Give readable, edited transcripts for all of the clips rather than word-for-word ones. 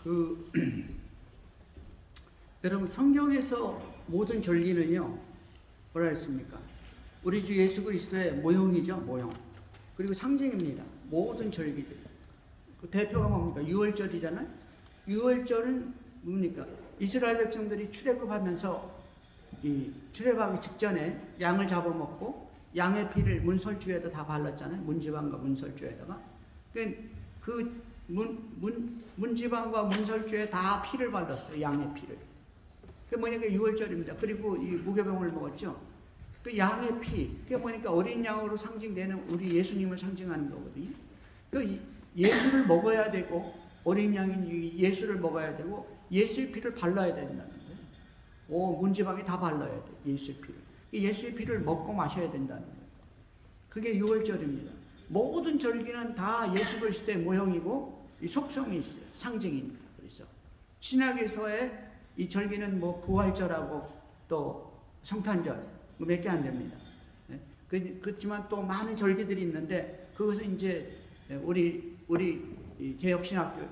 그 여러분 성경에서 모든 절기는요 뭐라 했습니까? 우리 주 예수 그리스도의 모형이죠, 모형. 그리고 상징입니다. 모든 절기들. 그 대표가 뭡니까? 유월절이잖아요. 유월절은 뭡니까? 이스라엘 백성들이 출애굽하면서 이 출애굽하기 직전에 양을 잡아먹고 양의 피를 문설주에다 다 발랐잖아요. 문지방과 문설주에다가. 그 문지방과 문설주에 다 피를 발랐어요. 양의 피를. 그게 뭐니까 유월절입니다. 그리고 이 무교병을 먹었죠. 그 양의 피, 그게 뭐니까 어린 양으로 상징되는 우리 예수님을 상징하는 거거든요. 그 예수를 먹어야 되고 어린 양인 예수를 먹어야 되고 예수의 피를 발라야 된다는 거예요. 문지방에 다 발라야 돼. 예수의 피를. 예수의 피를 먹고 마셔야 된다는 거예요. 그게 유월절입니다. 모든 절기는 다 예수 그리스도의 모형이고 이 속성이 있어요. 상징입니다. 그래서 신약에서의 이 절기는 뭐 부활절하고 또 성탄절 몇 개 안 됩니다. 그렇지만 또 많은 절기들이 있는데 그것은 이제 우리 개혁신학을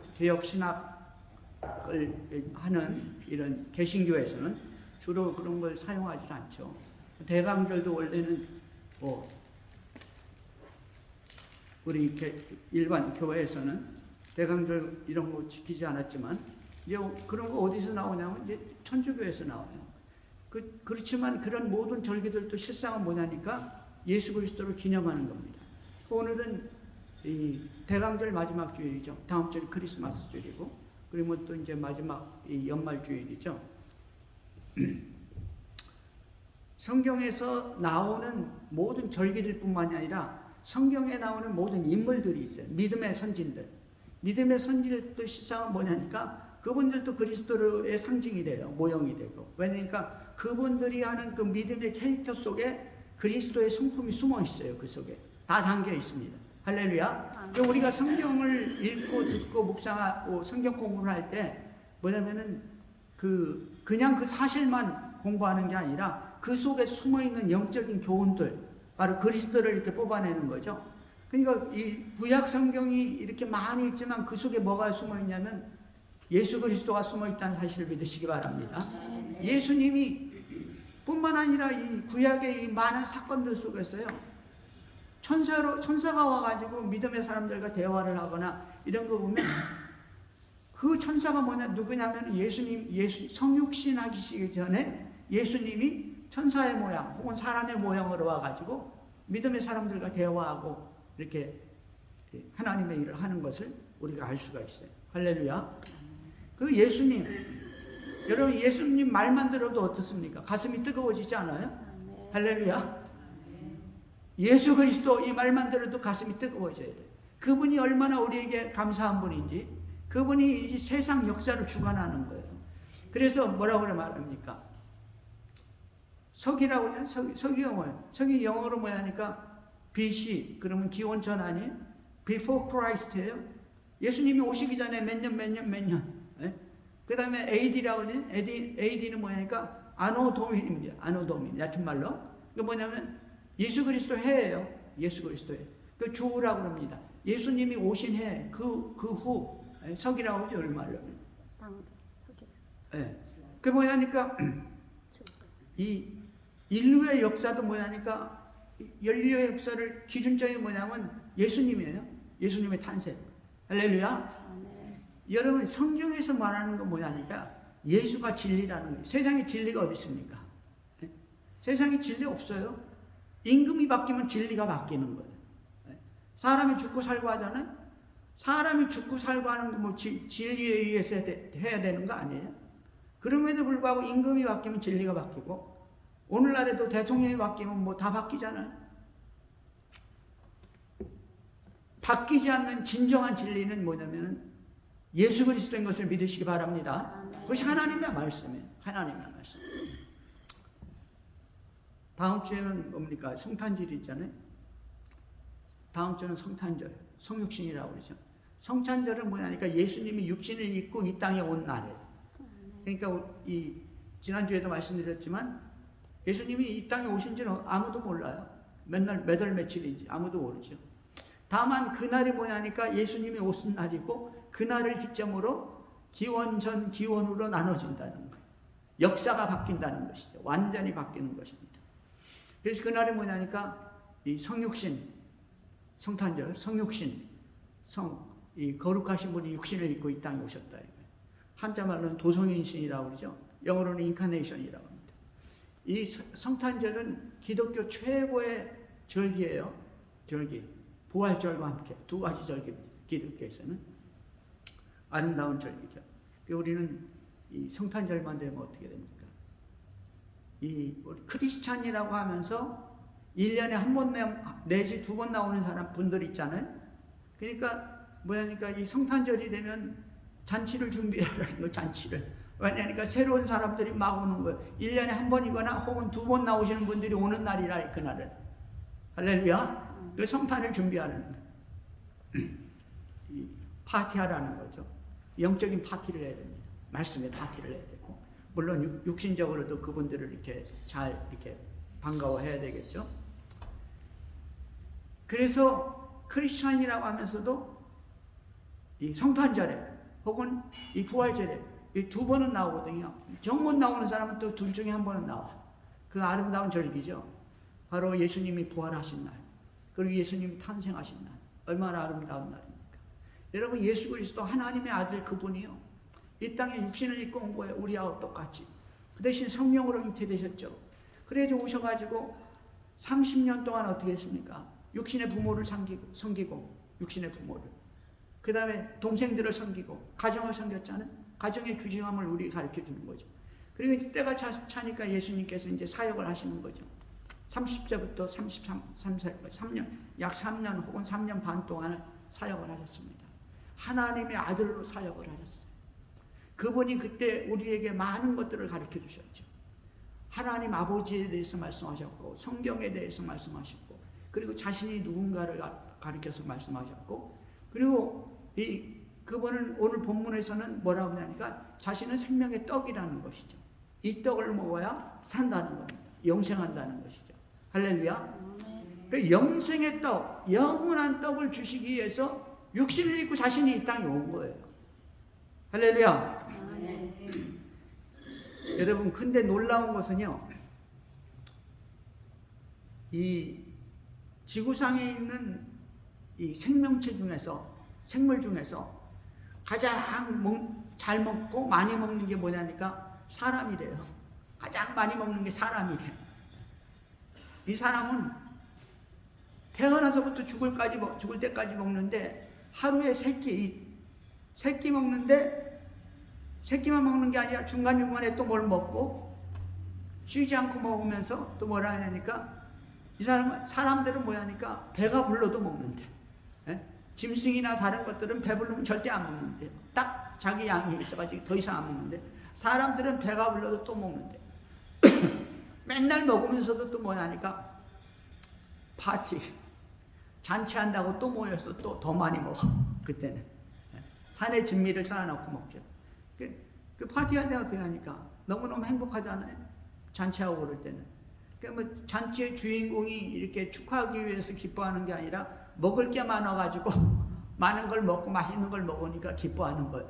하는 이런 개신교에서는 주로 그런 걸 사용하지 않죠. 대강절도 원래는 뭐 우리 일반 교회에서는 대강절 이런 거 지키지 않았지만 이제 그런 거 어디서 나오냐면 이제 천주교에서 나와요. 그렇지만 그런 모든 절기들도 실상은 뭐냐니까 예수 그리스도를 기념하는 겁니다. 오늘은 이 대강절 마지막 주일이죠. 다음 주일 크리스마스 주일이고, 그리고 또 이제 마지막 이 연말 주일이죠. 성경에서 나오는 모든 절기들뿐만이 아니라 성경에 나오는 모든 인물들이 있어요. 믿음의 선진들. 믿음의 선진들도 실상은 뭐냐니까 그분들도 그리스도의 상징이 돼요. 모형이 되고. 왜냐니까 그분들이 하는 그 믿음의 캐릭터 속에 그리스도의 성품이 숨어 있어요. 그 속에. 다 담겨 있습니다. 할렐루야. 우리가 성경을 읽고 듣고 묵상하고 성경 공부를 할 때 뭐냐면은 그냥 그 사실만 공부하는 게 아니라 그 속에 숨어 있는 영적인 교훈들, 바로 그리스도를 이렇게 뽑아내는 거죠. 그러니까 이 구약 성경이 이렇게 많이 있지만 그 속에 뭐가 숨어 있냐면 예수 그리스도가 숨어 있다는 사실을 믿으시기 바랍니다. 예수님이 뿐만 아니라 이 구약의 이 많은 사건들 속에서요, 천사가 와가지고 믿음의 사람들과 대화를 하거나 이런 거 보면 그 천사가 누구냐면 성육신 하시기 전에 예수님이 천사의 모양 혹은 사람의 모양으로 와가지고 믿음의 사람들과 대화하고 이렇게 하나님의 일을 하는 것을 우리가 알 수가 있어요. 할렐루야. 그 예수님, 여러분 예수님 말만 들어도 어떻습니까? 가슴이 뜨거워지지 않아요? 할렐루야. 예수 그리스도 이 말만 들어도 가슴이 뜨거워져야 돼요. 그분이 얼마나 우리에게 감사한 분인지, 그분이 이 세상 역사를 주관하는 거예요. 그래서 뭐라고 말합니까? 서기라고 하죠. 서기 영어로 뭐냐니까 BC, 그러면 기원 전 아니에요? Before Christ예요. 예수님이 오시기 전에 몇 년. 그 다음에 AD라고 하죠. AD는 뭐냐니까 아노 도민입니다. 아노 도민, 라틴 말로. 그 뭐냐면 예수 그리스도 해예요. 예수 그리스도 해. 그 주라고 합니다. 예수님이 오신 해, 그 후, 서기라고 하죠. 얼마로. 그 뭐냐니까 이 인류의 역사도 뭐냐니까 인류의 역사를 기준점이 뭐냐면 예수님이에요. 예수님의 탄생. 할렐루야. 여러분 성경에서 말하는 건 뭐냐니까 예수가 진리라는 거예요. 세상에 진리가 어디 있습니까? 세상에 진리 없어요. 임금이 바뀌면 진리가 바뀌는 거예요. 사람이 죽고 살고 하잖아요. 사람이 죽고 살고 하는 거 뭐 진리에 의해서 해야 되는 거 아니에요? 그럼에도 불구하고 임금이 바뀌면 진리가 바뀌고 오늘날에도 대통령이 바뀌면 뭐 다 바뀌잖아요. 바뀌지 않는 진정한 진리는 뭐냐면은 예수 그리스도인 것을 믿으시기 바랍니다. 그것이 하나님의 말씀이에요. 하나님의 말씀. 다음 주에는 뭡니까? 성탄절이 있잖아요. 다음 주는 성탄절, 성육신이라고 그러죠. 성탄절은 뭐냐니까 예수님이 육신을 입고 이 땅에 온 날이에요. 그러니까 지난주에도 말씀드렸지만 예수님이 이 땅에 오신지는 아무도 몰라요. 몇 월 며칠인지 아무도 모르죠. 다만 그날이 뭐냐니까 예수님이 오신 날이고 그날을 기점으로 기원 전 기원으로 나눠진다는 거예요. 역사가 바뀐다는 것이죠. 완전히 바뀌는 것입니다. 그래서 그날이 뭐냐니까 이 성육신, 성탄절, 성육신, 이 거룩하신 분이 육신을 입고 이 땅에 오셨다. 한자말로는 도성인신이라고 그러죠. 영어로는 인카네이션이라고 합니다. 이 성탄절은 기독교 최고의 절기예요. 절기. 부활절과 함께 두 가지 절기입니다. 기독교에서는 아름다운 절기죠. 우리는 이 성탄절만 되면 어떻게 됩니까? 이 크리스찬이라고 하면서 1년에 한 번 내지 두 번 나오는 사람 분들 있잖아요. 그러니까 뭐냐니까 이 성탄절이 되면 잔치를 준비하라는 거예요. 잔치를. 왜냐니까 새로운 사람들이 막 오는 거예요. 1년에 한 번이거나 혹은 두 번 나오시는 분들이 오는 날이라 그날은. 할렐루야. 그 성탄을 준비하는 거예요. 파티하라는 거죠. 영적인 파티를 해야 됩니다. 말씀의 파티를 해야 되고, 물론 육신적으로도 그분들을 이렇게 잘 이렇게 반가워해야 되겠죠. 그래서 크리스천이라고 하면서도 이 성탄절에 혹은 이 부활절에 이 두 번은 나오거든요. 정못 나오는 사람은 또 둘 중에 한 번은 나와. 그 아름다운 절기죠. 바로 예수님이 부활하신 날, 그리고 예수님이 탄생하신 날. 얼마나 아름다운 날입니까? 여러분, 예수 그리스도 하나님의 아들 그분이요, 이 땅에 육신을 입고 온 거예요. 우리하고 똑같이. 그 대신 성령으로 잉태되셨죠. 그래서 오셔가지고 30년 동안 어떻게 했습니까? 육신의 부모를 섬기고 육신의 부모를, 그 다음에 동생들을 섬기고 가정을 섬겼잖아요. 가정의 귀중함을 우리 가르쳐 주는 거죠. 그리고 때가 차니까 예수님께서 이제 사역을 하시는 거죠. 30세부터 33세, 3년, 약 3년 혹은 3년 반 동안 사역을 하셨습니다. 하나님의 아들로 사역을 하셨어요. 그분이 그때 우리에게 많은 것들을 가르쳐 주셨죠. 하나님 아버지에 대해서 말씀하셨고, 성경에 대해서 말씀하셨고, 그리고 자신이 누군가를 가르쳐서 말씀하셨고, 그리고 그분은 오늘 본문에서는 뭐라고 하냐니까 자신은 생명의 떡이라는 것이죠. 이 떡을 먹어야 산다는 겁니다. 영생한다는 것이죠. 할렐루야. 그 영생의 떡, 영원한 떡을 주시기 위해서 육신을 입고 자신이 이 땅에 온 거예요. 할렐루야. 여러분, 근데 놀라운 것은요, 이 지구상에 있는 이 생명체 중에서, 생물 중에서 가장 잘 먹고 많이 먹는 게 뭐냐니까 사람이래요. 가장 많이 먹는 게 사람이래요. 이 사람은 태어나서부터 죽을 때까지 먹는데, 하루에 새끼 먹는데, 새끼만 먹는 게 아니라 중간중간에 또 뭘 먹고, 쉬지 않고 먹으면서 또 뭐라 하냐니까, 이 사람들은 뭐냐니까 배가 불러도 먹는데, 짐승이나 다른 것들은 배부르면 절대 안 먹는데, 딱 자기 양이 있어가지고 더 이상 안 먹는데, 사람들은 배가 불러도 또 먹는데 맨날 먹으면서도 또 뭐냐니까 파티, 잔치한다고 또 모여서 또 더 많이 먹어. 그때는 산에 진미를 쌓아놓고 먹죠. 그 파티할 때 어떻게 하니까 너무너무 행복하잖아요. 잔치하고 그럴 때는. 그러니까 뭐 잔치의 주인공이 이렇게 축하하기 위해서 기뻐하는 게 아니라 먹을 게 많아가지고 많은 걸 먹고 맛있는 걸 먹으니까 기뻐하는 거예요.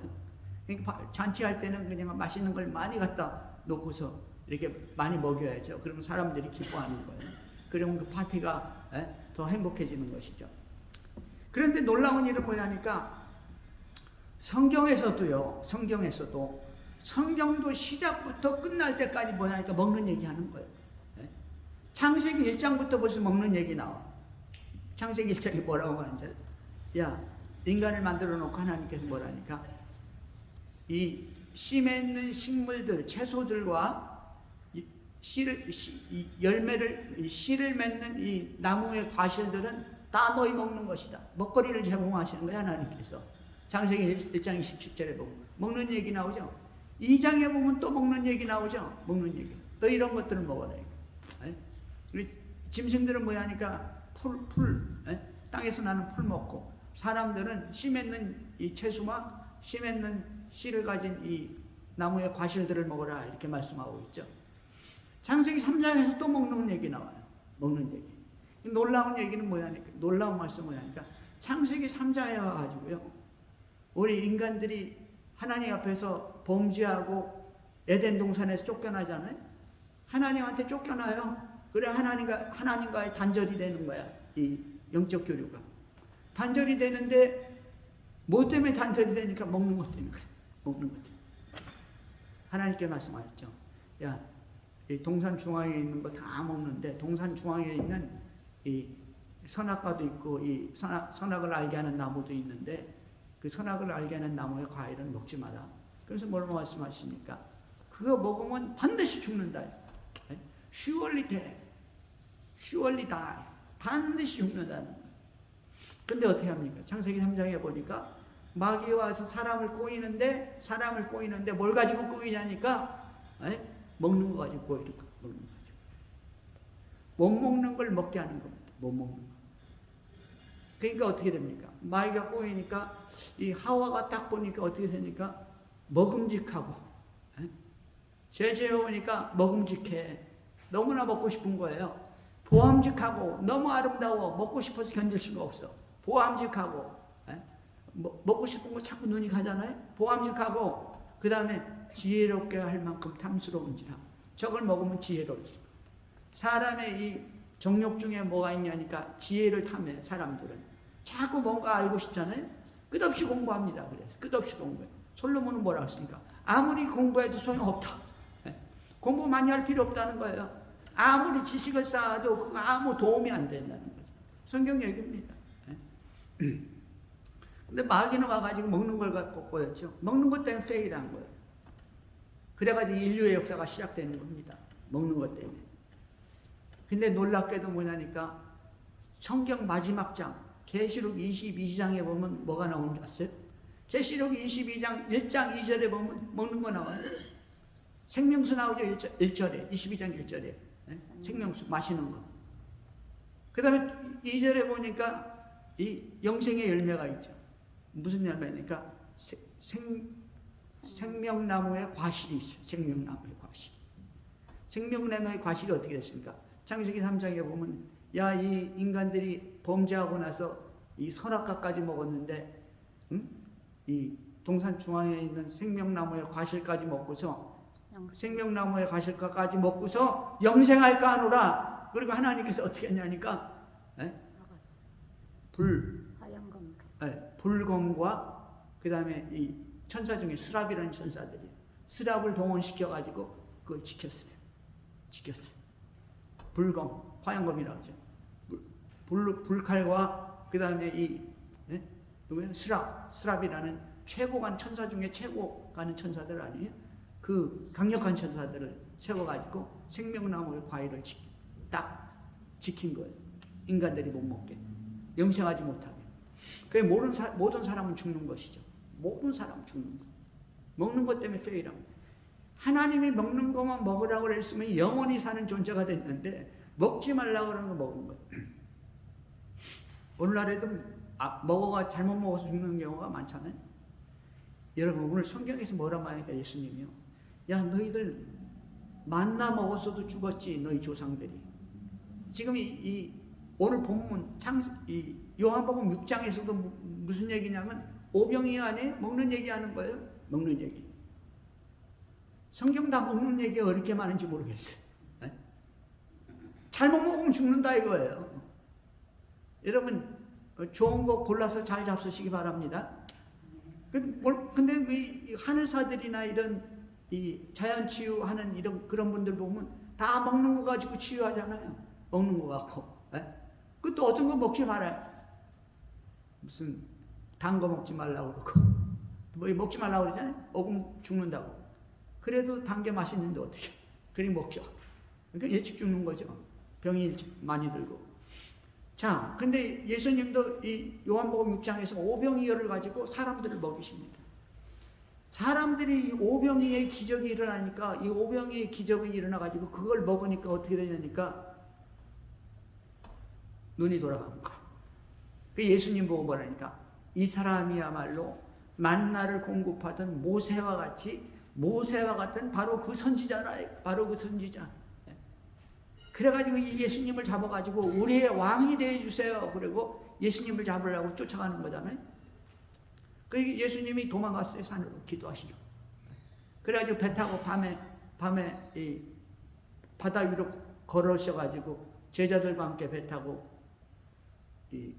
그러니까 잔치할 때는 그냥 맛있는 걸 많이 갖다 놓고서 이렇게 많이 먹여야죠. 그러면 사람들이 기뻐하는 거예요. 그러면 그 파티가 더 행복해지는 것이죠. 그런데 놀라운 일은 뭐냐니까 성경에서도 성경도 시작부터 끝날 때까지 뭐냐니까 먹는 얘기 하는 거예요. 창세기 1장부터 벌써 먹는 얘기 나와. 창세기 1장이 뭐라고 하는지, 야, 인간을 만들어 놓고 하나님께서 뭐라니까, 이 씨 맺는 식물들, 채소들과 씨를 맺는 이 나무의 과실들은 다 너희 먹는 것이다. 먹거리를 제공하시는 거예요, 하나님께서. 창세기 1장 27절에 보면 먹는 얘기 나오죠. 2장에 보면 또 먹는 얘기 나오죠. 먹는 얘기. 너 이런 것들을 먹어라. 우리 짐승들은 뭐냐니까 땅에서 나는 풀 먹고, 사람들은 씨 맺는 이 채소와 씨 맺는 씨를 가진 이 나무의 과실들을 먹어라, 이렇게 말씀하고 있죠. 창세기 3장에서 또 먹는 얘기 나와요. 먹는 얘기. 놀라운 얘기는 뭐냐니까, 놀라운 말씀 뭐냐니까, 창세기 3장에 와가지고요, 우리 인간들이 하나님 앞에서 범죄하고 에덴 동산에서 쫓겨나잖아요. 하나님한테 쫓겨나요. 그래 하나님과의 단절이 되는 거야. 이 영적 교류가 단절이 되는데 뭐 때문에 단절이 되니까 먹는 것 때문에 그래. 먹는 것 때문에. 하나님께 말씀하셨죠. 야, 이 동산 중앙에 있는 거 다 먹는데 동산 중앙에 있는 이 선악과도 있고 이 선악을 알게 하는 나무도 있는데 그 선악을 알게 하는 나무의 과일은 먹지 마라. 그래서 뭐라고 말씀하십니까? 그거 먹으면 반드시 죽는다. Surely die. Surely die. 반드시 죽는다는 거예요. 근데 어떻게 합니까? 창세기 3장에 보니까 마귀가 와서 사람을 꼬이는데 뭘 가지고 꼬이냐니까 먹는 거 가지고 꼬이는 거. 먹는 거 가지고. 못 먹는 걸 먹게 하는 겁니다. 못 먹는 거. 그러니까 어떻게 됩니까? 마귀가 꼬이니까 이 하와가 딱 보니까 어떻게 되니까 먹음직하고 제일 보니까 먹음직해. 너무나 먹고 싶은 거예요. 보암직하고 너무 아름다워. 먹고 싶어서 견딜 수가 없어. 보암직하고 먹고 싶은 거 자꾸 눈이 가잖아요. 보암직하고 그 다음에 지혜롭게 할 만큼 탐스러운지라. 저걸 먹으면 지혜로워지. 사람의 이 정욕 중에 뭐가 있냐니까 지혜를 탐해. 사람들은 자꾸 뭔가 알고 싶잖아요. 끝없이 공부합니다. 그래서 끝없이 공부해. 솔로몬은 뭐라고 했습니까? 아무리 공부해도 소용없다. 공부 많이 할 필요 없다는 거예요. 아무리 지식을 쌓아도 그거 아무 도움이 안 된다는 거죠. 성경 얘기입니다. 근데 마귀는 와가지고 먹는 걸 갖고 꼬였죠. 먹는 것 때문에 페일한 거예요. 그래가지고 인류의 역사가 시작되는 겁니다. 먹는 것 때문에. 근데 놀랍게도 뭐냐니까 성경 마지막 장 계시록 22장에 보면 뭐가 나오는 줄 아세요? 계시록 22장 1장 2절에 보면 먹는 거 나와요. 생명수 나오죠. 1절에 22장 1절에 생명수 마시는 거. 그 다음에 2절에 보니까 이 영생의 열매가 있죠. 무슨 열매니까 생명나무의 과실이 있어요. 생명나무의 과실. 생명나무의 과실이 어떻게 됐습니까? 창세기 3장에 보면 야, 이 인간들이 범죄하고 나서 이 선악과까지 먹었는데 이 동산 중앙에 있는 생명나무의 과실까지 먹고서 생명나무의 과실까지 먹고서 영생할까 하노라. 그리고 하나님께서 어떻게 했냐니까 불검과 그 다음에 이 천사 중에 스랍이라는 천사들이 스랍을 동원시켜가지고 그걸 지켰어요. 불검, 화염검이라고 하죠. 불칼과 그 다음에 이 스랍이라는 최고 간 천사 중에 최고 가는 천사들 아니에요? 그 강력한 천사들을 세워가지고 생명나무의 과일을 딱 지킨 거예요. 인간들이 못 먹게. 영생하지 못하게. 그게 모든 사람은 죽는 것이죠. 모든 사람은 죽는 것. 먹는 것 때문에 페일합니다. 하나님이 먹는 것만 먹으라고 했으면 영원히 사는 존재가 됐는데 먹지 말라고 그러는 거 먹은 거예요. 오늘날에도 잘못 먹어서 죽는 경우가 많잖아요. 여러분 오늘 성경에서 뭐라고 하니까 예수님이요. 야, 너희들 만나 먹었어도 죽었지, 너희 조상들이. 지금 이 오늘 본문 이 요한복음 6장에서도 무슨 얘기냐면 오병이 안에 먹는 얘기하는 거예요. 먹는 얘기. 성경 다 먹는 얘기가 어렵게 많은지 모르겠어요. 네? 잘못 먹으면 죽는다 이거예요. 여러분 좋은 거 골라서 잘 잡수시기 바랍니다. 근데 이 하늘사들이나 이런 이 자연치유하는 이런 그런 분들 보면 다 먹는 거 가지고 치유하잖아요. 먹는 거 갖고. 그것도 어떤 거 먹지 말아요. 무슨 단 거 먹지 말라고 그러고 뭐 먹지 말라고 그러잖아요. 먹으면 죽는다고. 그래도 단 게 맛있는데 어떻게 그리 먹죠. 그러니까 일찍 죽는 거죠. 병이 일찍 많이 들고. 자, 근데 예수님도 이 요한복음 6장에서 오병이어를 가지고 사람들을 먹이십니다. 사람들이 오병이의 기적이 일어나니까 이 오병이의 기적이 일어나가지고 그걸 먹으니까 어떻게 되냐니까 눈이 돌아가는 거야. 그 예수님 보고 뭐라니까 이 사람이야말로 만나를 공급하던 모세와 같은 바로 그 선지자라. 바로 그 선지자. 그래가지고 이 예수님을 잡아가지고 우리의 왕이 되어주세요. 그리고 예수님을 잡으려고 쫓아가는 거잖아요. 그 예수님이 도망갔어요. 산으로 기도하시죠. 그래가지고 배 타고 밤에 이 바다 위로 걸으셔가지고 제자들과 함께 배 타고 이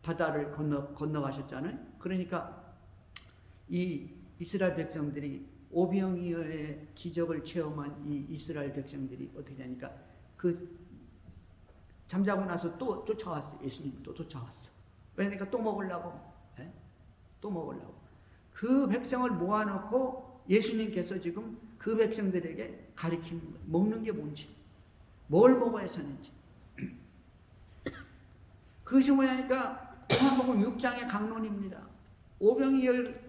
바다를 건너가셨잖아요. 그러니까 이 이스라엘 백성들이 오병이어의 기적을 체험한 이 이스라엘 백성들이 어떻게 되니까 그 잠자고 나서 또 쫓아왔어요. 예수님이 또 쫓아왔어. 왜냐니까 또 먹으려고. 네? 또 먹으려고. 그 백성을 모아놓고 예수님께서 지금 그 백성들에게 가르치는 거예요. 먹는 게 뭔지, 뭘 먹어야 사는지. 그것이 뭐냐니까 요한복음 6장의 강론입니다. 오병이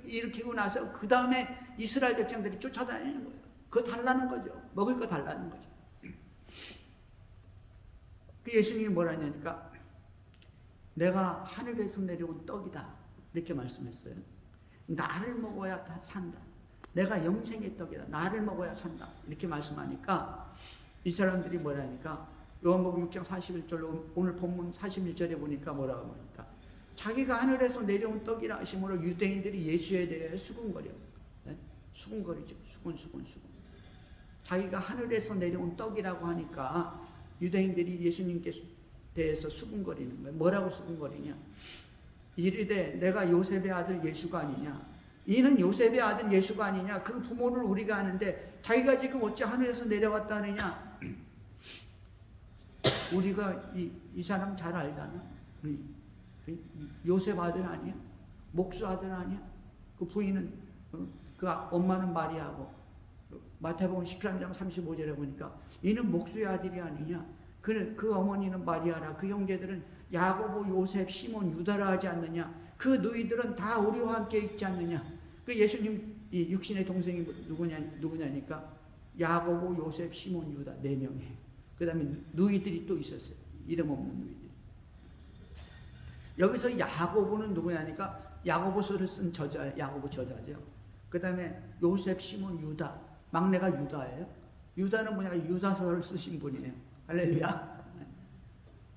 일으키고 나서 그 다음에 이스라엘 백성들이 쫓아다니는 거예요. 그거 달라는 거죠. 먹을 거 달라는 거죠. 그 예수님이 뭐라 하냐니까 내가 하늘에서 내려온 떡이다 이렇게 말씀했어요. 나를 먹어야 다 산다. 내가 영생의 떡이다. 나를 먹어야 산다. 이렇게 말씀하니까 이 사람들이 뭐라니까 요한복음 6장 41절로 오늘 본문 41절에 보니까 뭐라고 하니까 자기가 하늘에서 내려온 떡이라 하심으로 유대인들이 예수에 대해 수군거려. 네? 수군거리죠. 수군. 자기가 하늘에서 내려온 떡이라고 하니까 유대인들이 예수님께 대해서 수군거리는 거예요. 뭐라고 수군거리냐? 이르되 내가 요셉의 아들 예수가 아니냐? 이는 요셉의 아들 예수가 아니냐? 그 부모를 우리가 아는데 자기가 지금 어찌 하늘에서 내려왔다느냐? 우리가 이 사람 잘 알잖아. 요셉 아들 아니야? 목수 아들 아니야? 그 부인은 그 엄마는 마리아고 마태복음 13장 35절에 보니까 이는 목수의 아들이 아니냐? 그 어머니는 마리아라. 그 형제들은 야고보, 요셉, 시몬, 유다라 하지 않느냐? 그 너희들은 다 우리와 함께 있지 않느냐? 그 예수님 이 육신의 동생이 누구냐니까 야고보, 요셉, 시몬, 유다 4명이에요. 그 다음에 누이들이 또 있었어요. 이름 없는 누이들. 여기서 야고보는 누구냐니까 야고보서를 쓴 저자, 야고보 저자죠. 그 다음에 요셉, 시몬, 유다. 막내가 유다예요. 유다는 뭐냐? 유다서를 쓰신 분이에요. 할렐루야.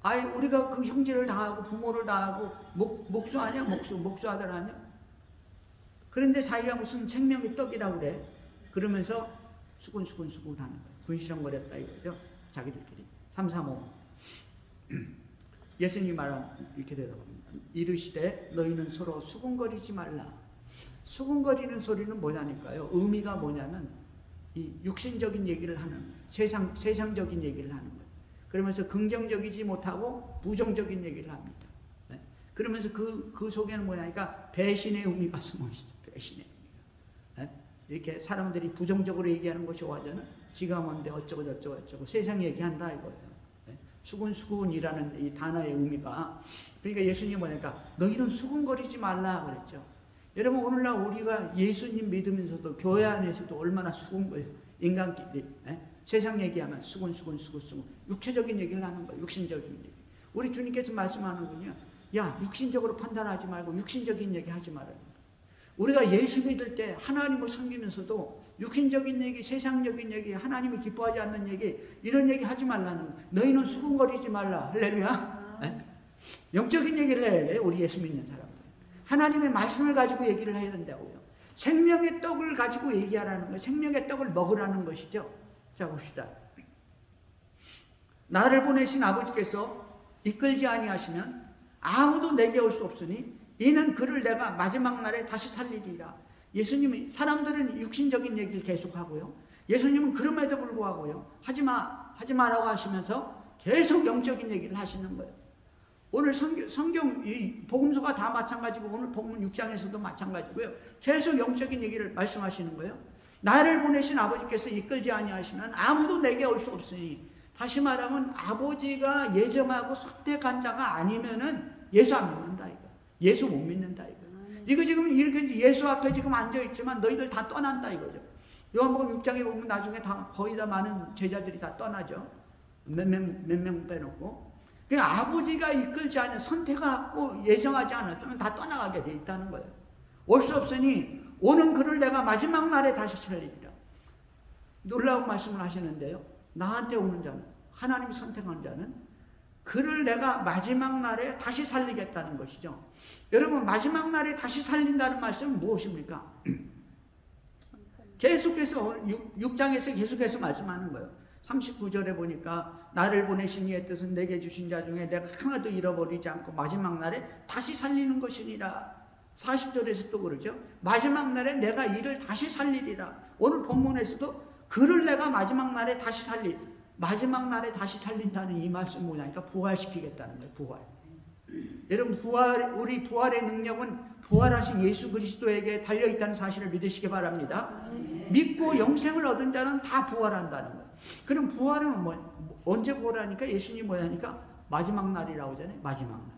아이 우리가 그 형제를 다 하고 부모를 다 하고 목수 아니야? 목수 아들 아니야? 그런데 자기가 무슨 생명의 떡이라고 그래. 그러면서 수군하는 거예요. 분시렁거렸다 이거죠. 자기들끼리. 335. 예수님이 말하면 이렇게 대답합니다. 이르시되 너희는 서로 수군거리지 말라. 수군거리는 소리는 뭐냐니까요. 의미가 뭐냐면 이 육신적인 얘기를 하는 세상적인 얘기를 하는 거예요. 그러면서 긍정적이지 못하고 부정적인 얘기를 합니다. 네? 그러면서 그 속에는 뭐냐니까 배신의 의미가 숨어 있어. 배신의 의미가. 네? 이렇게 사람들이 부정적으로 얘기하는 거 좋아하잖아. 지가 뭔데 어쩌고 세상 얘기한다 이거예요. 네? 수군이라는 이 단어의 의미가. 그러니까 예수님이 뭐냐니까 너희는 수군거리지 말라 그랬죠. 여러분 오늘날 우리가 예수님 믿으면서도 교회 안에서도 얼마나 수군거려요. 인간끼리. 네? 세상 얘기하면 수군. 육체적인 얘기를 하는 거예요. 육신적인 얘기. 우리 주님께서 말씀하는군요. 야, 육신적으로 판단하지 말고 육신적인 얘기 하지 말아요. 우리가 예수 믿을 때 하나님을 섬기면서도 육신적인 얘기, 세상적인 얘기, 하나님이 기뻐하지 않는 얘기, 이런 얘기 하지 말라는 거예요. 너희는 수군거리지 말라. 할렐루야. 네? 영적인 얘기를 해야 돼요. 우리 예수 믿는 사람들. 하나님의 말씀을 가지고 얘기를 해야 된다고요. 생명의 떡을 가지고 얘기하라는 거예요. 생명의 떡을 먹으라는 것이죠. 자 봅시다. 나를 보내신 아버지께서 이끌지 아니하시면 아무도 내게 올 수 없으니 이는 그를 내가 마지막 날에 다시 살리리라. 예수님이 사람들은 육신적인 얘기를 계속하고요. 예수님은 그럼에도 불구하고요. 하지마라고 하시면서 계속 영적인 얘기를 하시는 거예요. 오늘 성경 이 복음서가 다 마찬가지고 오늘 복음 6장에서도 마찬가지고요. 계속 영적인 얘기를 말씀하시는 거예요. 나를 보내신 아버지께서 이끌지 아니하시면 아무도 내게 올 수 없으니 다시 말하면 아버지가 예정하고 선택한 자가 아니면은 예수 안 믿는다 이거. 예수 못 믿는다 이거. 이거 지금 이렇게 예수 앞에 지금 앉아 있지만 너희들 다 떠난다 이거죠. 요한복음 6장에 보면 나중에 다 거의 다 많은 제자들이 다 떠나죠. 몇 명 빼놓고. 그러니까 아버지가 이끌지 않아 선택하고 예정하지 않았으면 다 떠나가게 돼 있다는 거예요. 올 수 없으니 오는 그를 내가 마지막 날에 다시 살리리라. 놀라운 말씀을 하시는데요. 나한테 오는 자는 하나님이 선택한 자는 그를 내가 마지막 날에 다시 살리겠다는 것이죠. 여러분, 마지막 날에 다시 살린다는 말씀은 무엇입니까? 계속해서 6장에서 계속해서 말씀하는 거예요. 39절에 보니까 나를 보내신 이의 뜻은 내게 주신 자 중에 내가 하나도 잃어버리지 않고 마지막 날에 다시 살리는 것이니라. 40절에서 또 그러죠. 마지막 날에 내가 이를 다시 살리리라. 오늘 본문에서도 그를 내가 마지막 날에 다시 마지막 날에 다시 살린다는 이 말씀 뭐냐니까 부활시키겠다는 거예요. 부활. 여러분, 우리 부활의 능력은 부활하신 예수 그리스도에게 달려있다는 사실을 믿으시기 바랍니다. 믿고 영생을 얻은 자는 다 부활한다는 거예요. 그럼 부활은 언제 부활하니까? 예수님이 뭐냐니까? 마지막 날이라고 하잖아요. 마지막 날.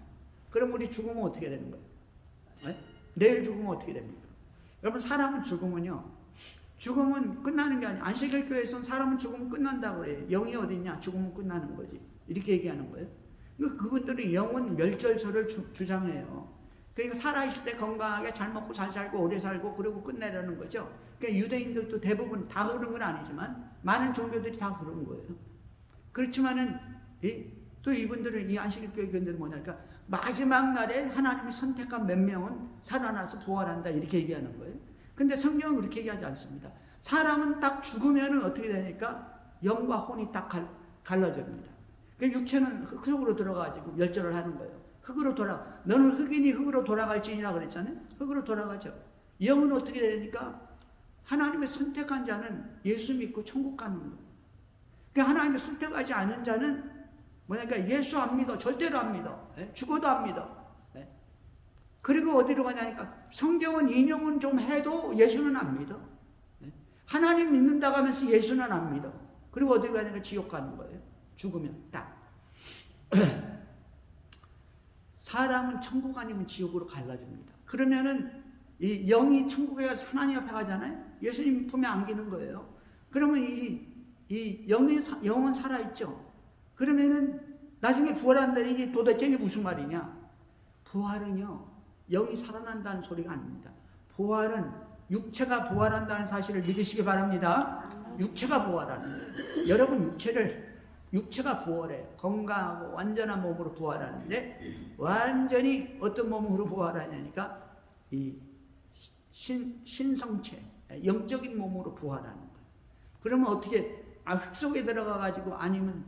그럼 우리 죽으면 어떻게 되는 거예요? 네? 내일 죽으면 어떻게 됩니까? 여러분, 사람은 죽으면 끝나는 게 아니에요. 안식일 교회에서는 사람은 죽으면 끝난다고 그래요. 영이 어디 있냐? 죽으면 끝나는 거지. 이렇게 얘기하는 거예요. 그분들은 영은 멸절설을 주장해요. 그러니까 살아있을 때 건강하게 잘 먹고 잘 살고 오래 살고 그러고 끝내라는 거죠. 그러니까 유대인들도 대부분 다 그런 건 아니지만 많은 종교들이 다 그런 거예요. 그렇지만은 또 이분들은, 이 안식일 교회 교인들은 뭐냐니까 마지막 날에 하나님이 선택한 몇 명은 살아나서 부활한다 이렇게 얘기하는 거예요. 근데 성경은 그렇게 얘기하지 않습니다. 사람은 딱 죽으면은 어떻게 되니까 영과 혼이 딱 갈라집니다. 그 육체는 흙 속으로 들어가지고 멸절을 하는 거예요. 흙으로 너는 흙이니 흙으로 돌아갈지니라 그랬잖아요. 흙으로 돌아가죠. 영은 어떻게 되니까 하나님의 선택한 자는 예수 믿고 천국 가는 거예요. 그러니까 하나님의 선택하지 않은 자는 뭐냐니까 예수 안 믿어. 절대로 안 믿어. 죽어도 안 믿어. 그리고 어디로 가냐니까 성경은 인용은 좀 해도 예수는 안 믿어. 하나님 믿는다고 하면서 예수는 안 믿어. 그리고 어디 가냐니까 지옥 가는 거예요. 죽으면 딱. 사람은 천국 아니면 지옥으로 갈라집니다. 그러면은 이 영이 천국에 가서 하나님 앞에 가잖아요. 예수님 품에 안기는 거예요. 그러면 이 영은 살아있죠. 그러면은 나중에 부활한다. 이게 도대체 이게 무슨 말이냐? 부활은요, 영이 살아난다는 소리가 아닙니다. 부활은 육체가 부활한다는 사실을 믿으시기 바랍니다. 육체가 부활하는 거예요. 여러분, 육체가 부활해. 건강하고 완전한 몸으로 부활하는데, 완전히 어떤 몸으로 부활하냐니까 이 신성체, 영적인 몸으로 부활하는 거예요. 그러면 어떻게 흙 속에 들어가 가지고, 아니면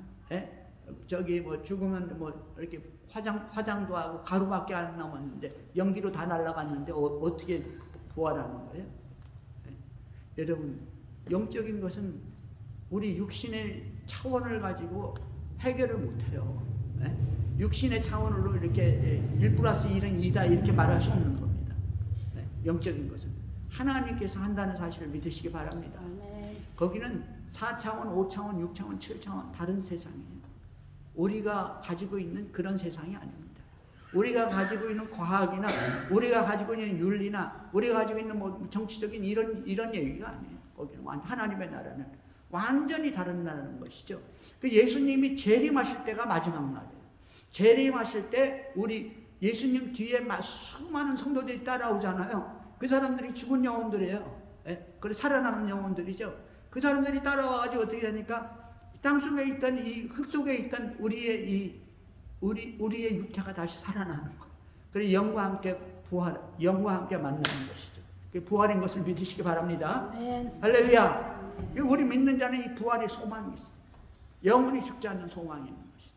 저기 뭐 죽으면 뭐 이렇게 화장도 하고 가루밖에 안 남았는데 연기로 다 날아갔는데 어떻게 부활하는 거예요? 여러분, 영적인 것은 우리 육신의 차원을 가지고 해결을 못해요. 육신의 차원으로 이렇게 1+1은 2다 이렇게 말할 수 없는 겁니다. 영적인 것은 하나님께서 한다는 사실을 믿으시기 바랍니다. 거기는 4차원, 5차원, 6차원, 7차원 다른 세상이에요. 우리가 가지고 있는 그런 세상이 아닙니다. 우리가 가지고 있는 과학이나 우리가 가지고 있는 윤리나 우리가 가지고 있는 뭐 정치적인 이런 얘기가 아니에요. 거기는 하나님의 나라는 완전히 다른 나라는 것이죠. 그 예수님이 재림하실 때가 마지막 날이에요. 재림하실 때 우리 예수님 뒤에 수많은 성도들이 따라오잖아요. 그 사람들이 죽은 영혼들이에요. 그래서 살아남은 영혼들이죠. 그 사람들이 따라와가지고 어떻게 되니까 땅 속에 있던 이 흙 속에 있던 우리의 육체가 다시 살아나는 것. 그리고 영과 함께 만나는 것이죠. 부활인 것을 믿으시기 바랍니다. 할렐루야. 우리 믿는 자는 이 부활의 소망이 있어요. 영원히 죽지 않는 소망이 있는 것이죠.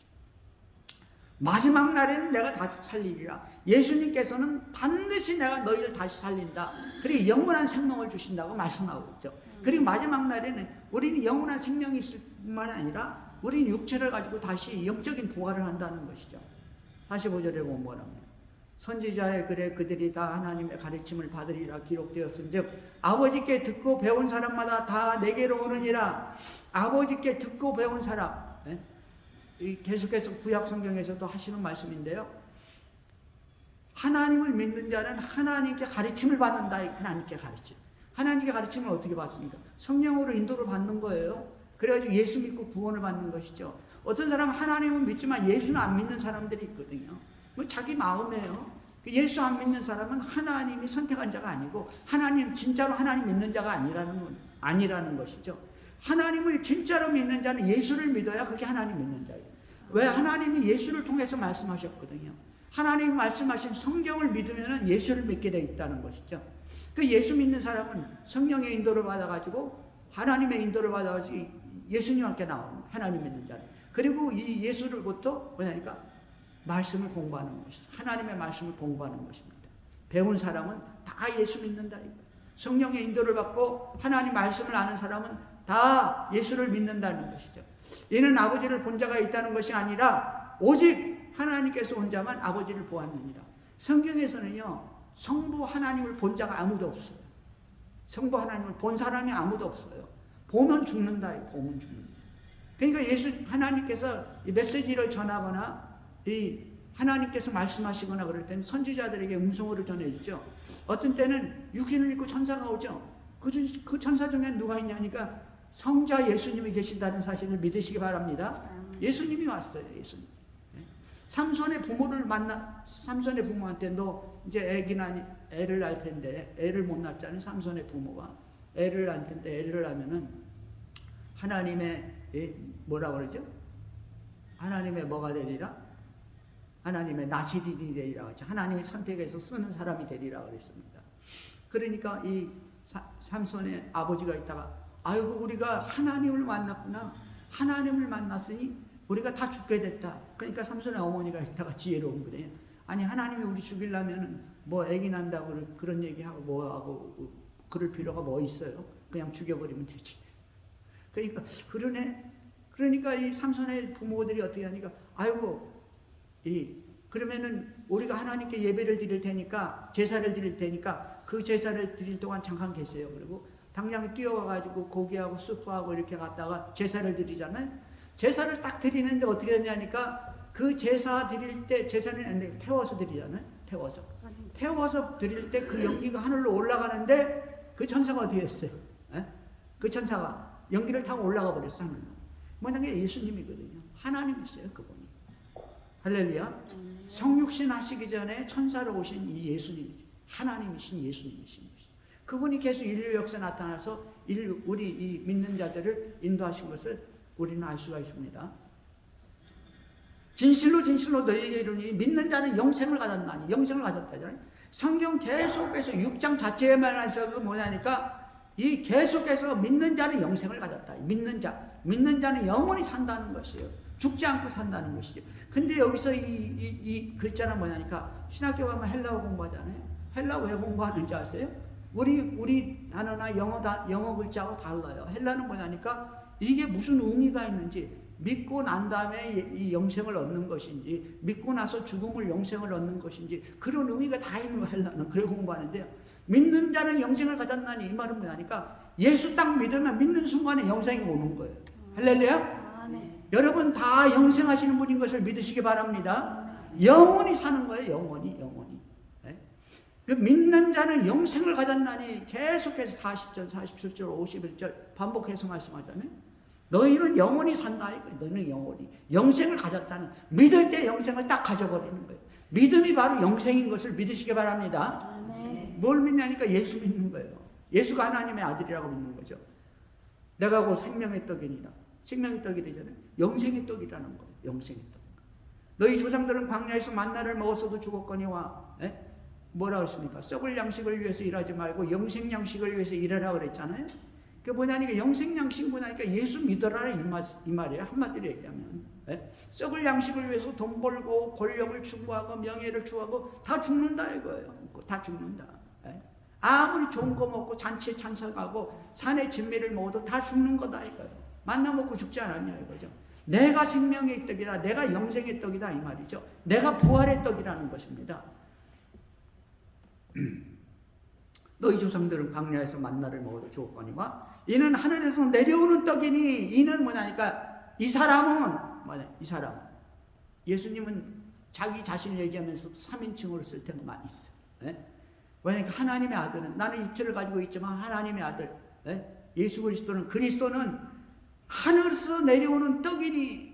마지막 날에는 내가 다시 살리리라. 예수님께서는 반드시 내가 너희를 다시 살린다. 그리고 영원한 생명을 주신다고 말씀하고 있죠. 그리고 마지막 날에는 우리는 영원한 생명이 있을 뿐만 아니라 우리는 육체를 가지고 다시 영적인 부활을 한다는 것이죠. 45절에 보면 뭐랍니까? 선지자의 글에 그들이 다 하나님의 가르침을 받으리라 기록되었은즉 아버지께 듣고 배운 사람마다 다 내게로 오느니라. 아버지께 듣고 배운 사람. 계속해서 구약 성경에서도 하시는 말씀인데요. 하나님을 믿는 자는 하나님께 가르침을 받는다. 하나님께 가르침. 하나님께 가르침을 어떻게 받습니까? 성령으로 인도를 받는 거예요. 그래가지고 예수 믿고 구원을 받는 것이죠. 어떤 사람은 하나님은 믿지만 예수는 안 믿는 사람들이 있거든요. 자기 마음이에요. 예수 안 믿는 사람은 하나님이 선택한 자가 아니고 진짜로 하나님 믿는 자가 아니라는 것이죠. 하나님을 진짜로 믿는 자는 예수를 믿어야 그게 하나님 믿는 자예요. 왜? 하나님이 예수를 통해서 말씀하셨거든요. 하나님이 말씀하신 성경을 믿으면 예수를 믿게 되어 있다는 것이죠. 그 예수 믿는 사람은 성령의 인도를 받아가지고 하나님의 인도를 받아가지고 예수님께 나오는 하나님 믿는 자는. 그리고 이 예수를부터 뭐냐니까 말씀을 공부하는 것이죠. 하나님의 말씀을 공부하는 것입니다. 배운 사람은 다 예수 믿는다. 성령의 인도를 받고 하나님 말씀을 아는 사람은 다 예수를 믿는다는 것이죠. 이는 아버지를 본 자가 있다는 것이 아니라 오직 하나님께서 온 자만 아버지를 보았느니라. 성경에서는요, 성부 하나님을 본 자가 아무도 없어요. 성부 하나님을 본 사람이 아무도 없어요. 보면 죽는다. 보면 죽는다. 그러니까 하나님께서 이 메시지를 전하거나 이 하나님께서 말씀하시거나 그럴 때는 선지자들에게 음성으로 전해주죠. 어떤 때는 육신을 입고 천사가 오죠. 그 천사 중에 누가 있냐니까 성자 예수님이 계신다는 사실을 믿으시기 바랍니다. 예수님이 왔어요. 예수님. 삼손의 부모한테 너 이제 애를 낳을 텐데 애를 못 낳잖아요. 삼손의 부모가 애를 낳을 텐데 애를 낳으면은 하나님의 뭐라 그러죠? 하나님의 뭐가 되리라? 하나님의 나시린이 되리라 하죠. 하나님이 선택해서 쓰는 사람이 되리라 그랬습니다. 그러니까 이 삼손의 아버지가 있다가 아이고 우리가 하나님을 만났구나. 하나님을 만났으니 우리가 다 죽게 됐다. 그러니까 삼손의 어머니가 있다가 지혜로운 거예요. 아니 하나님이 우리 죽이려면 뭐 애기 난다고 그런 얘기하고 뭐하고 그럴 필요가 뭐 있어요. 그냥 죽여버리면 되지. 그러니까 이 삼손의 부모들이 어떻게 하니까 아이고 그러면은 우리가 하나님께 예배를 드릴 테니까 제사를 드릴 테니까 그 제사를 드릴 동안 잠깐 계세요. 그리고 당장 뛰어와가지고 고기하고 수프하고 이렇게 갔다가 제사를 드리잖아요. 제사를 딱 드리는데 어떻게 되냐니까 그 제사 드릴 때 제사는 안 되고 태워서 드리잖아요. 태워서 드릴 때 그 연기가 하늘로 올라가는데 그 천사가 어떻게 했어요? 그 천사가 연기를 타고 올라가 버렸어. 하늘로. 뭐냐면 예수님이거든요. 하나님이세요. 그분이. 할렐루야. 성육신 하시기 전에 천사로 오신 이 예수님이죠. 하나님이신 예수님이신 것이죠. 그분이 계속 인류 역사에 나타나서 우리 이 믿는 자들을 인도하신 것을 우리는 알 수가 있습니다. 진실로 진실로 너희에게 이르노니 믿는 자는 영생을 가졌나니. 영생을 가졌다잖아요. 성경 계속해서 6장 자체에만 해서도 뭐냐니까 이 계속해서 믿는 자는 영생을 가졌다. 믿는 자는 영원히 산다는 것이에요. 죽지 않고 산다는 것이죠. 근데 여기서 이 글자는 뭐냐니까 신학교 가면 헬라어 공부하잖아요. 헬라어 왜 공부하는지 아세요? 우리 단어나 영어 글자하고 달라요. 헬라는 뭐냐니까 이게 무슨 의미가 있는지, 믿고 난 다음에 이 영생을 얻는 것인지, 믿고 나서 죽음을 영생을 얻는 것인지, 그런 의미가 다 있는 거 헬라는. 그래 공부하는데요. 믿는 자는 영생을 가졌나니 이 말은 뭐냐니까 예수 딱 믿으면 믿는 순간에 영생이 오는 거예요. 할렐루야. 아멘. 여러분 다 영생하시는 분인 것을 믿으시기 바랍니다. 영원히 사는 거예요. 영원히. 그 믿는 자는 영생을 가졌나니 계속해서 40절, 47절, 51절 반복해서 말씀하잖아요. 너희는 영원히 산다. 너희는 영원히. 영생을 가졌다는, 믿을 때 영생을 딱 가져버리는 거예요. 믿음이 바로 영생인 것을 믿으시기 바랍니다. 아멘. 뭘 믿냐니까 예수 믿는 거예요. 예수가 하나님의 아들이라고 믿는 거죠. 내가 곧 생명의 떡이니라. 생명의 떡이라잖아요. 영생의 떡이라는 거예요. 영생의 떡. 너희 조상들은 광야에서 만나를 먹었어도 죽었거니와. 뭐라고 했습니까? 썩을 양식을 위해서 일하지 말고 영생 양식을 위해서 일하라 그랬잖아요. 그게 뭐냐니까 영생 양식 뭐냐니까 예수 믿어라는 이 말이에요. 한마디로 얘기하면. 썩을 양식을 위해서 돈 벌고 권력을 추구하고 명예를 추구하고 다 죽는다 이거예요. 다 죽는다. 아무리 좋은 거 먹고 잔치에 참석하고 산의 진미를 먹어도 다 죽는 거다 이거예요. 만나 먹고 죽지 않았냐 이거죠. 내가 생명의 떡이다. 내가 영생의 떡이다 이 말이죠. 내가 부활의 떡이라는 것입니다. 너희 조상들은 광야에서 만나를 먹어도 죽었거니와 이는 하늘에서 내려오는 떡이니. 이는 뭐냐니까 이 사람은 예수님은 자기 자신을 얘기하면서 3인칭으로 쓸 때가 많이 있어요. 왜냐니까 하나님의 아들은, 나는 육체를 가지고 있지만 하나님의 아들 예수 그리스도는 하늘에서 내려오는 떡이니.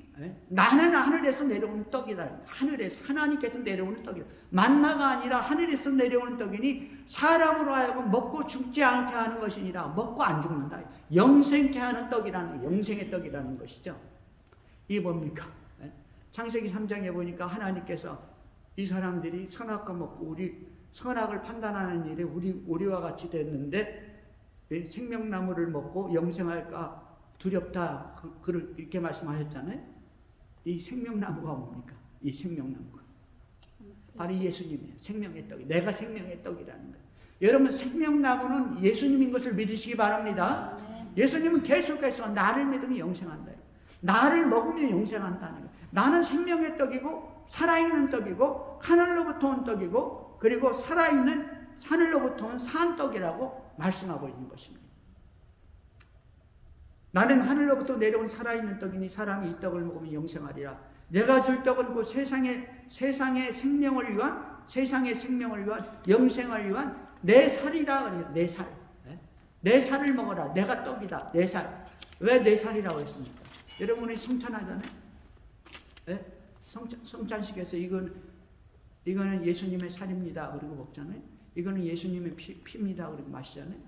나는 하늘에서 내려오는 떡이라는, 하늘에서 하나님께서 내려오는 떡이다. 만나가 아니라 하늘에서 내려오는 떡이니 사람으로 하여금 먹고 죽지 않게 하는 것이니라. 먹고 안 죽는다. 영생케 하는 떡이라는, 영생의 떡이라는 것이죠. 이게 뭡니까? 창세기 3장에 보니까 하나님께서 이 사람들이 선악과 먹고 우리 선악을 판단하는 일에 우리와 같이 됐는데 생명나무를 먹고 영생할까 두렵다 이렇게 말씀하셨잖아요. 이 생명나무가 뭡니까? 이 생명나무가 바로 예수님이에요. 생명의 떡이, 내가 생명의 떡이라는 거예요. 여러분, 생명나무는 예수님인 것을 믿으시기 바랍니다. 예수님은 계속해서 나를 믿으면 영생한다. 나를 먹으면 영생한다는 거예요. 나는 생명의 떡이고 살아있는 떡이고 하늘로부터 온 떡이고 그리고 살아있는 하늘로부터 온 산 떡이라고 말씀하고 있는 것입니다. 나는 하늘로부터 내려온 살아있는 떡이니 사람이 이 떡을 먹으면 영생하리라. 내가 줄 떡은 그 세상의 생명을 위한 영생을 위한 내 살이라 그래요. 내 살. 내 살을 먹어라. 내가 떡이다. 내 살. 왜 내 살이라고 했습니까? 여러분이 성찬하잖아요. 성찬식에서 이거는 예수님의 살입니다. 그리고 먹잖아요. 이거는 예수님의 피입니다. 그리고 마시잖아요.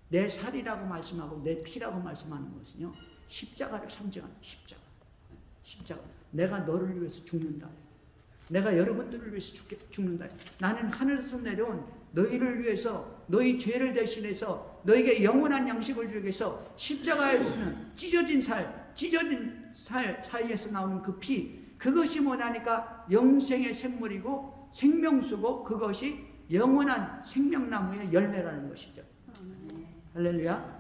내 살이라고 말씀하고 내 피라고 말씀하는 것은요, 십자가를 상징하는 십자가. 내가 너를 위해서 죽는다. 내가 여러분들을 위해서 죽는다. 나는 하늘에서 내려온 너희를 위해서 너희 죄를 대신해서 너에게 영원한 양식을 주기 위해서 십자가에 보면 찢어진 살 사이에서 나오는 그 피, 그것이 뭐냐니까 영생의 샘물이고 생명수고 그것이 영원한 생명나무의 열매라는 것이죠. 할렐루야.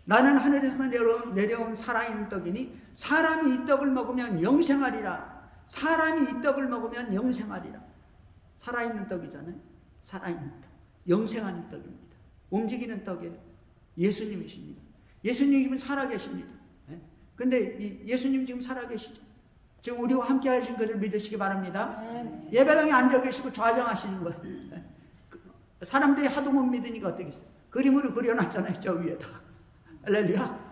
나는 하늘에서 내려온 살아있는 떡이니 사람이 이 떡을 먹으면 영생하리라. 사람이 이 떡을 먹으면 영생하리라. 살아있는 떡이잖아요. 살아있는 떡. 영생하는 떡입니다. 움직이는 떡이에요. 예수님이십니다. 예수님은 살아계십니다. 근데 예수님 지금 살아계시죠? 지금 우리와 함께 하신 것을 믿으시기 바랍니다. 예배당에 앉아 계시고 좌정하시는 거예요. 사람들이 하도 못 믿으니까 어떻겠어요? 그림으로 그려놨잖아요. 저 위에다가. 할렐루야.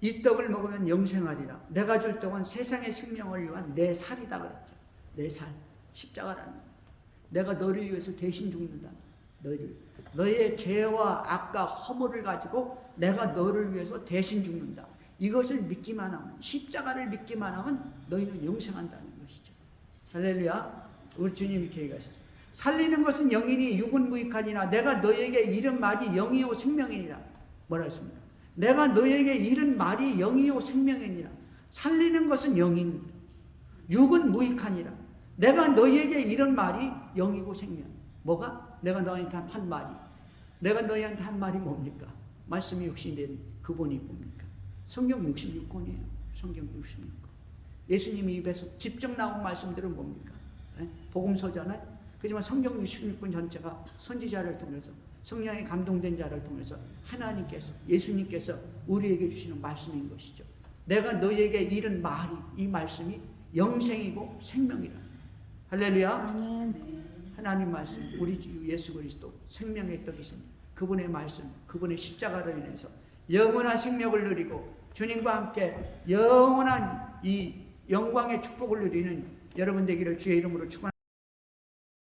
이 떡을 먹으면 영생하리라. 내가 줄 떡은 세상의 생명을 위한 내 살이다 그랬죠. 내 살. 십자가라는 거예요. 내가 너를 위해서 대신 죽는다. 너의 죄와 악과 허물을 가지고 내가 너를 위해서 대신 죽는다. 이것을 믿기만 하면, 십자가를 믿기만 하면 너희는 영생한다는 것이죠. 할렐루야. 우리 주님이 이렇게 얘기하셨어요. 살리는 것은 영이니 육은 무익하니라. 내가 너에게 이른 말이 영이요 생명이니라. 뭐라 했습니까? 내가 너에게 이른 말이 영이요 생명이니라. 살리는 것은 영입니다. 육은 무익하니라. 내가 너에게 이른 말이 영이고 생명. 뭐가? 내가 너희한테 한 말이. 내가 너희한테 한 말이 뭡니까? 말씀이 육신이 된 그분이 뭡니까? 성경 66권이에요. 성경 66권. 예수님이 입에서 직접 나온 말씀들은 뭡니까? 복음서잖아요. 그렇지만 성경 66권 전체가 선지자를 통해서 성령이 감동된 자를 통해서 하나님께서, 예수님께서 우리에게 주시는 말씀인 것이죠. 내가 너희에게 이른 말이, 이 말씀이 영생이고 생명이라. 할렐루야. 하나님 말씀, 우리 주 예수 그리스도 생명의 떡이신 그분의 말씀, 그분의 십자가로 인해서 영원한 생명을 누리고 주님과 함께 영원한 이 영광의 축복을 누리는 여러분 되기를 주의 이름으로 축원합니다.